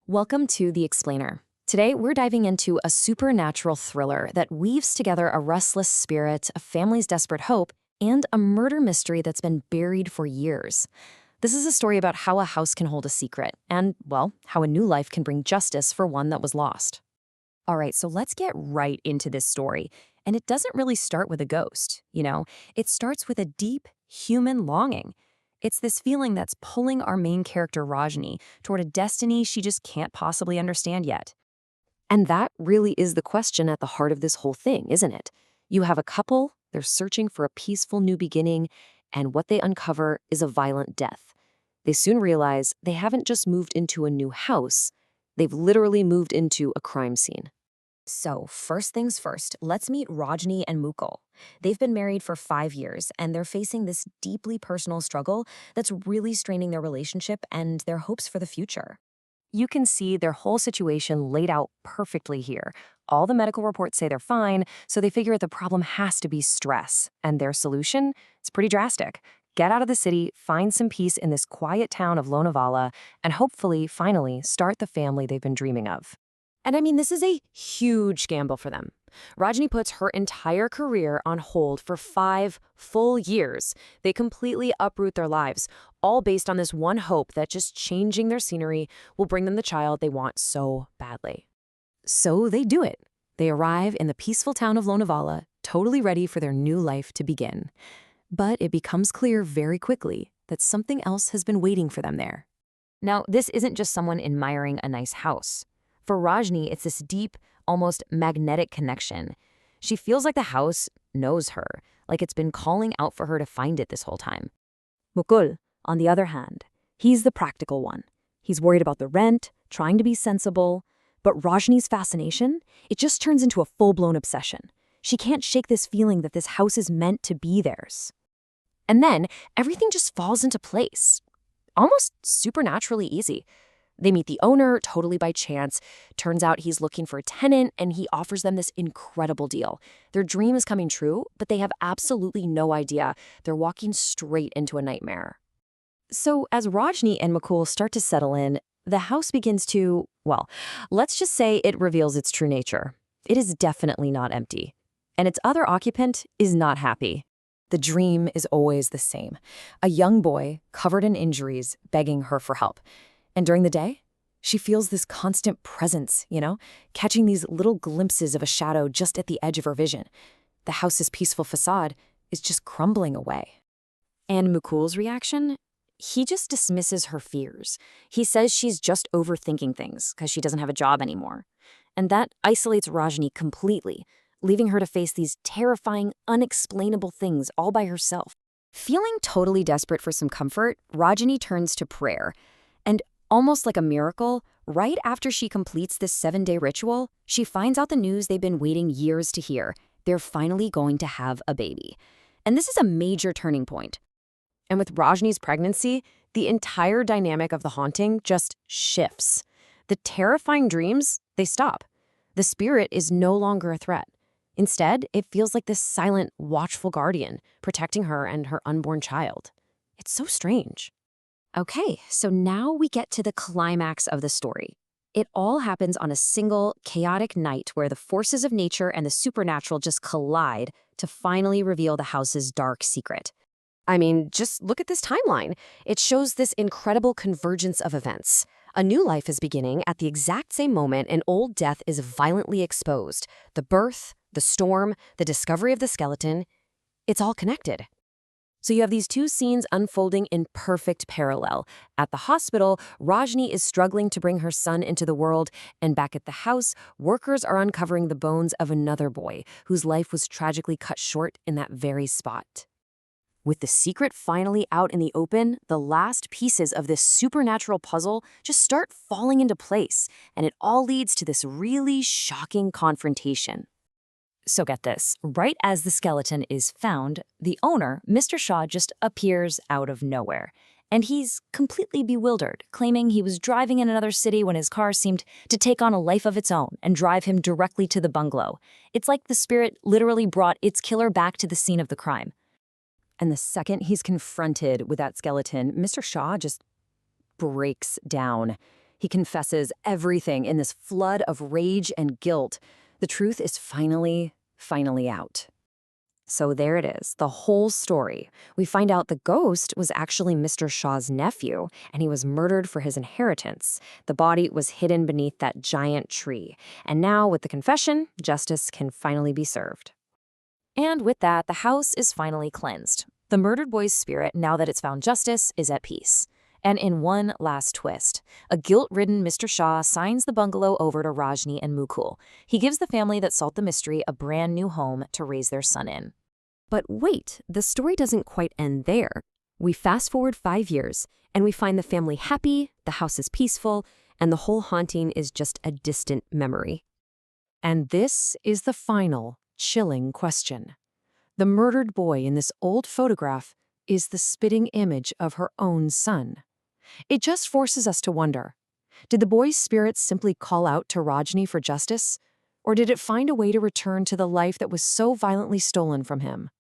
Welcome to The Explainer. Today, we're diving into a supernatural thriller that weaves together a restless spirit, a family's desperate hope, and a murder mystery that's been buried for years. This is a story about how a house can hold a secret and, well, how a new life can bring justice for one that was lost. All right, so let's get right into this story. And it doesn't really start with a ghost, It starts with a deep human longing. It's this feeling that's pulling our main character Rajni toward a destiny she just can't possibly understand yet. And that really is the question at the heart of this whole thing, isn't it? You have a couple, they're searching for a peaceful new beginning, and what they uncover is a violent death. They soon realize they haven't just moved into a new house, they've literally moved into a crime scene. So, first things first, let's meet Rajni and Mukul. They've been married for 5 years, and they're facing this deeply personal struggle that's really straining their relationship and their hopes for the future. You can see their whole situation laid out perfectly here. All the medical reports say they're fine, so they figure the problem has to be stress. And their solution? It's pretty drastic. Get out of the city, find some peace in this quiet town of Lonavala, and hopefully, finally, start the family they've been dreaming of. And I mean, this is a huge gamble for them. Rajni puts her entire career on hold for 5 full years. They completely uproot their lives, all based on this one hope that just changing their scenery will bring them the child they want so badly. So they do it. They arrive in the peaceful town of Lonavala, totally ready for their new life to begin. But it becomes clear very quickly that something else has been waiting for them there. Now, this isn't just someone admiring a nice house. For Rajni, it's this deep, almost magnetic connection. She feels like the house knows her, like it's been calling out for her to find it this whole time. Mukul, on the other hand, he's the practical one. He's worried about the rent, trying to be sensible, but Rajni's fascination, it just turns into a full-blown obsession. She can't shake this feeling that this house is meant to be theirs. And then everything just falls into place, almost supernaturally easy. They meet the owner totally by chance. Turns out he's looking for a tenant, and he offers them this incredible deal. Their dream is coming true, but they have absolutely no idea. They're walking straight into a nightmare. So as Rajni and Mukul start to settle in, the house begins to, well, let's just say it reveals its true nature. It is definitely not empty. And its other occupant is not happy. The dream is always the same. A young boy, covered in injuries, begging her for help. And during the day, she feels this constant presence, catching these little glimpses of a shadow just at the edge of her vision. The house's peaceful facade is just crumbling away. And Mukul's reaction? He just dismisses her fears. He says she's just overthinking things because she doesn't have a job anymore. And that isolates Rajni completely, leaving her to face these terrifying, unexplainable things all by herself. Feeling totally desperate for some comfort, Rajni turns to prayer. And almost like a miracle, right after she completes this 7-day ritual, she finds out the news they've been waiting years to hear. They're finally going to have a baby. And this is a major turning point. And with Rajni's pregnancy, the entire dynamic of the haunting just shifts. The terrifying dreams, they stop. The spirit is no longer a threat. Instead, it feels like this silent, watchful guardian, protecting her and her unborn child. It's so strange. Okay, so now we get to the climax of the story. It all happens on a single, chaotic night where the forces of nature and the supernatural just collide to finally reveal the house's dark secret. I mean, just look at this timeline. It shows this incredible convergence of events. A new life is beginning at the exact same moment an old death is violently exposed. The birth, the storm, the discovery of the skeleton, it's all connected. So you have these two scenes unfolding in perfect parallel. At the hospital, Rajni is struggling to bring her son into the world, and back at the house, workers are uncovering the bones of another boy whose life was tragically cut short in that very spot. With the secret finally out in the open, the last pieces of this supernatural puzzle just start falling into place, and it all leads to this really shocking confrontation. So get this, right as the skeleton is found, the owner, Mr. Shaw, just appears out of nowhere. And he's completely bewildered, claiming he was driving in another city when his car seemed to take on a life of its own and drive him directly to the bungalow. It's like the spirit literally brought its killer back to the scene of the crime. And the second he's confronted with that skeleton, Mr. Shaw just breaks down. He confesses everything in this flood of rage and guilt. The truth is finally out. So there it is, the whole story. We find out the ghost was actually Mr. Shaw's nephew, and he was murdered for his inheritance. The body was hidden beneath that giant tree. And now, with the confession, justice can finally be served. And with that, the house is finally cleansed. The murdered boy's spirit, now that it's found justice, is at peace. And in one last twist, a guilt-ridden Mr. Shaw signs the bungalow over to Rajni and Mukul. He gives the family that solved the mystery a brand new home to raise their son in. But wait, the story doesn't quite end there. We fast forward 5 years, and we find the family happy, the house is peaceful, and the whole haunting is just a distant memory. And this is the final, chilling question. The murdered boy in this old photograph is the spitting image of her own son. It just forces us to wonder, did the boy's spirit simply call out to Rajni for justice? Or did it find a way to return to the life that was so violently stolen from him?